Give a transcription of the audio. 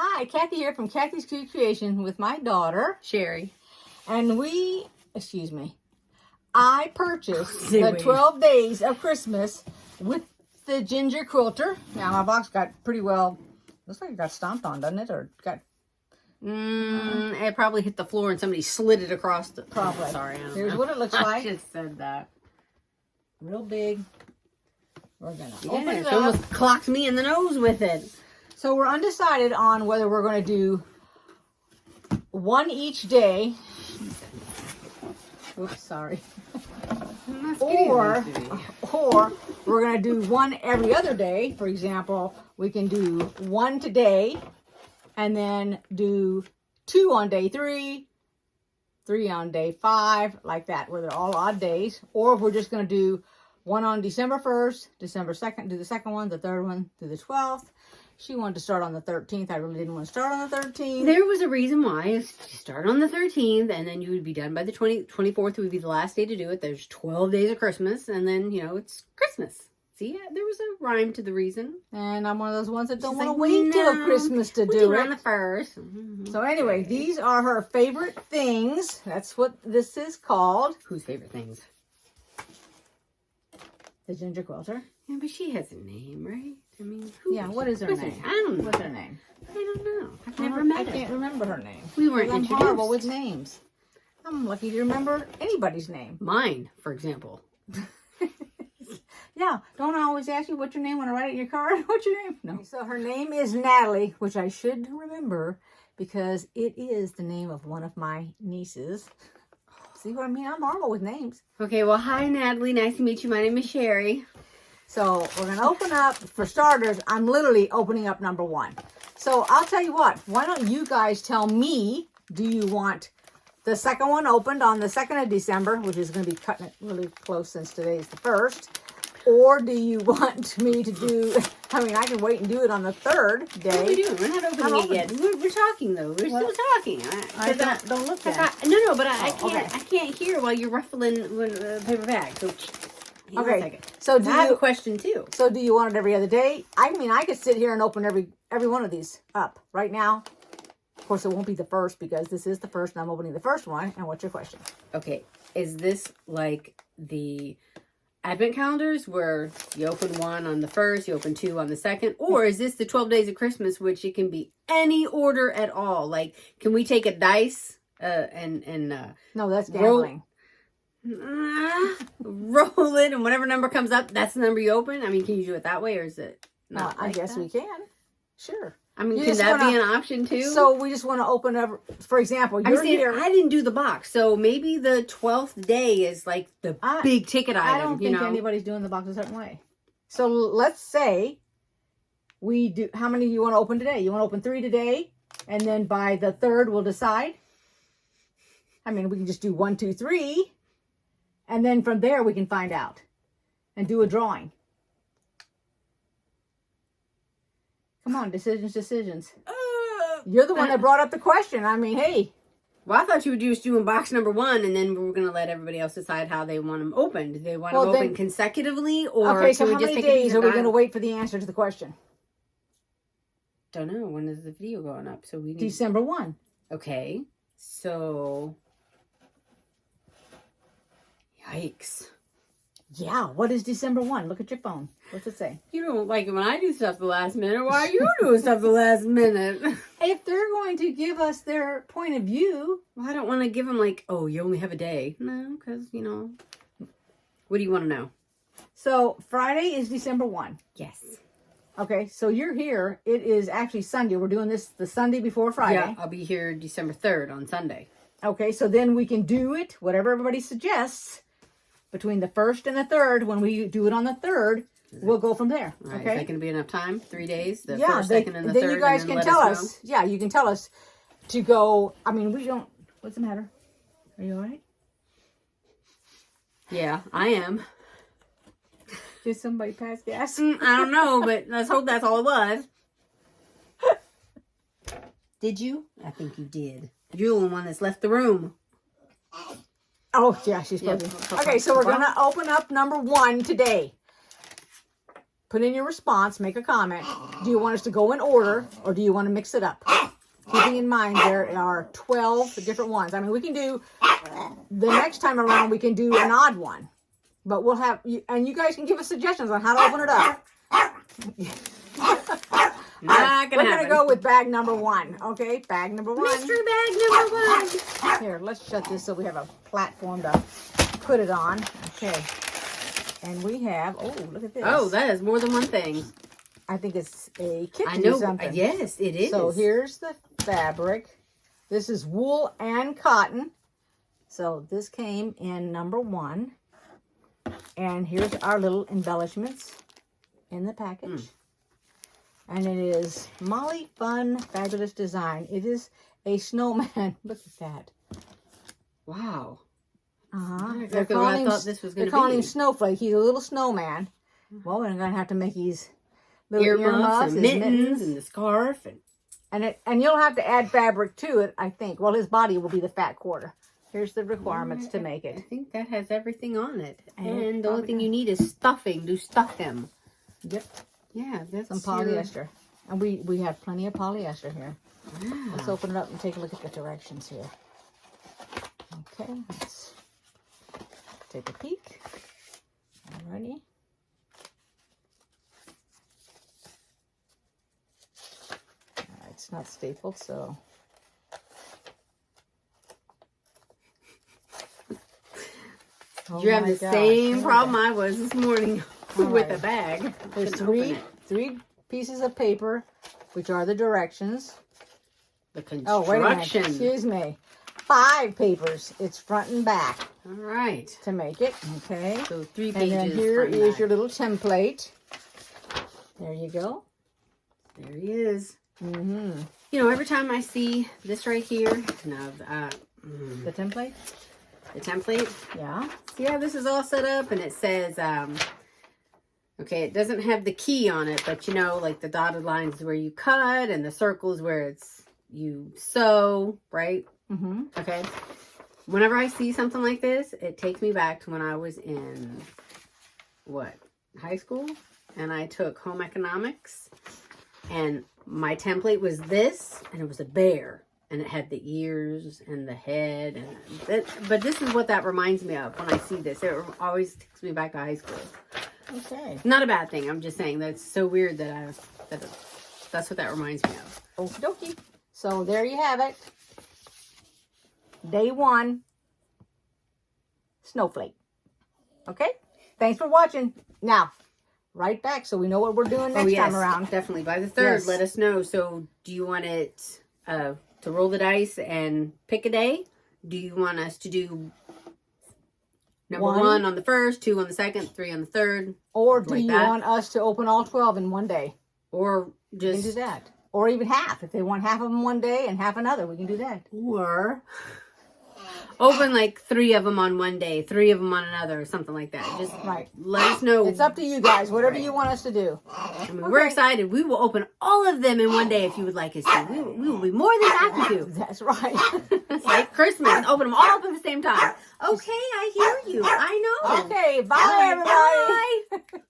Hi, Kathy here from kathyskutekreations with my daughter, Sherry. And I purchased the 12 Days of Christmas with the ginger quilter. Now, my box got pretty well, looks like it got stomped on, doesn't it? Or got... It probably hit the floor and somebody slid it across the... Probably. Sorry, I don't Here's know. what it looks like. I just said that. Real big. We're going to Yeah, open it it up. almost clocked me in the nose with it. So we're undecided on whether we're going to do one each day. Oops, sorry. Or we're going to do one every other day. For example, we can do one today and then do 2 on day 3, 3 on day 5, like that, where they're all odd days. Or if we're just going to do one on December 1st, December 2nd, do the second one, the third one, do the 12th. She wanted to start on the 13th. I really didn't want to start on the 13th. There was a reason why. You start on the 13th, and then you would be done by the 24th would be the last day to do it. There's 12 days of Christmas, and then, it's Christmas. See, there was a rhyme to the reason. And I'm one of those ones that don't want to wait till Christmas to do it. On the 1st. So anyway, these are her favorite things. That's what this is called. Whose favorite things? The ginger quilter. Yeah, but she has a name, right? I mean, what is her name? I don't know. What's her name? I don't know. I've never met her. I can't remember her name. We weren't I'm introduced. horrible with names. I'm lucky to remember anybody's name. Mine, for example. Yeah, don't I always ask you what's your name when I write it in your card? What's your name? No. So her name is Natalie, which I should remember because it is the name of one of my nieces. See what I mean? I'm horrible with names. Okay, well, hi, Natalie. Nice to meet you. My name is Sherry. So we're going to open up, for starters, I'm literally opening up number 1. So I'll tell you what, why don't you guys tell me, do you want the second one opened on the 2nd of December, which is going to be cutting it really close since today is the 1st, or do you want me to do, I can wait and do it on the 3rd day. What are we doing? We're not opening it yet. We're talking, though. We're still talking. Don't look at it. No, but I can't hear while you're ruffling the paper bag. So, okay. So I have a question, too. So do you want it every other day? I could sit here and open every one of these up right now. Of course, it won't be the first because this is the first and I'm opening the first one. And what's your question? Okay. Is this like the Advent calendars where you open 1 on the 1st, you open 2 on the 2nd? Or is this the 12 Days of Christmas, which it can be any order at all? Like, can we take a dice No, that's gambling. Roll it, and whatever number comes up, that's the number you open? Can you do it that way, or is it not I guess we can. Sure. Can that be an option, too? So we just want to open up, for example, you're here. I didn't do the box, so maybe the 12th day is like the big ticket item. I don't think anybody's doing the box a certain way. So let's say we do, how many do you want to open today? You want to open 3 today, and then by the 3rd we'll decide? We can just do 1, 2, 3, and then from there we can find out and do a drawing. Come on, decisions. You're the one that brought up the question. Hey. Well, I thought you were just doing box number 1, and then we were going to let everybody else decide how they want them opened. Do they want them open consecutively, or okay? So how many days are we going to wait for the answer to the question? Don't know. When is the video going up? So we need... December 1. Okay. So... Yikes. Yeah, what is December 1? Look at your phone. What's it say? You don't like it when I do stuff the last minute. Why are you doing stuff the last minute? If they're going to give us their point of view. Well, I don't want to give them like, oh, you only have a day. No, because, What do you want to know? So, Friday is December 1. Yes. Okay, so you're here. It is actually Sunday. We're doing this the Sunday before Friday. Yeah, I'll be here December 3rd on Sunday. Okay, so then we can do it, whatever everybody suggests, between the 1st and the 3rd. When we do it on the 3rd, we'll go from there. All right, okay? Is that going to be enough time? 3 days? The yeah, 1st, 2nd, and the 3rd? Then you guys can tell us. Yeah, you can tell us to go. We don't. What's the matter? Are you all right? Yeah, I am. Did somebody pass gas? I don't know, but let's hope that's all it was. Did you? I think you did. You're the one that's left the room. Oh, yeah, she's supposed to. Okay, so we're going to open up number 1 today. put in your response, make a comment. Do you want us to go in order, or do you want to mix it up? Keeping in mind there are 12 different ones. I mean, we can do, the next time around, we can do an odd one. But we'll have, and you guys can give us suggestions on how to open it up. Not gonna We're happen. going to go with bag number 1. Okay, bag number 1. Mystery bag number 1. Here, let's shut this so we have a platform to put it on. Okay. And we have, oh, look at this. Oh, that is more than one thing. I think it's a kit I to do know. something. Yes, it is. So here's the fabric. This is wool and cotton. So this came in number 1. And here's our little embellishments in the package. And it is Molly Fun Fabulous Design. It is a snowman. Look at that. Wow. Uh-huh. Exactly what I thought this was going to be. They're calling him Snowflake. He's a little snowman. Well, we're going to have to make his little Earmuffs and his mittens and the scarf. And you'll have to add fabric to it, I think. Well, his body will be the fat quarter. Here's the requirements to make I it. think that has everything on it. Yeah, And the only thing probably. you need is stuffing to stuff him. Yep. Yeah, that's Some polyester. And we have plenty of polyester here. Let's open it up and take a look at the directions here. Okay, let's take a peek. Alrighty. It's not stapled, so. Oh You have my the gosh, same look at problem that. I was this morning with right. a bag. There's Couldn't open it. three pieces of paper, which are the directions. The Oh, wait a minute. construction. Excuse me. 5 papers. It's front and back All right. to make it. Okay. So 3 And pages. then here front and is back. your little template. There you go. There he is. Mm-hmm. You know, every time I see this right here, now The template? the template, Yeah. see how this is all set up, and it says, okay, it doesn't have the key on it, but you know, like the dotted lines is where you cut, and the circles where it's you sew, right? Mm-hmm. Okay. Whenever I see something like this, it takes me back to when I was in high school, and I took home economics, and my template was this, and it was a bear, and it had the ears and the head, and but this is what that reminds me of when I see this. It always takes me back to high school. Okay. Not a bad thing. I'm just saying that's so weird that that's what that reminds me of. Okie dokie. So there you have it. Day 1. Snowflake. Okay? Thanks for watching. Now, right back so we know what we're doing next time around. Definitely. By the 3rd, Yes. let us know. So do you want it to roll the dice and pick a day? Do you want us to do number 1 on the 1st, 2 on the 2nd, 3 on the 3rd? Or do like you that. want us to open all 12 in one day? Or We can do just... that. Or even half. If they want half of them one day and half another, we can do that. Or open like 3 of them on one day, 3 of them on another, or something like that. Just Right. let us know. It's up to you guys. Whatever you want us to do. I mean, we're excited. We will open all of them in one day if you would like us to. We will be more than happy to. That's right. It's like Christmas. Open them all up at the same time. Okay, I hear you. I know. Okay. Bye, All right, everybody. bye.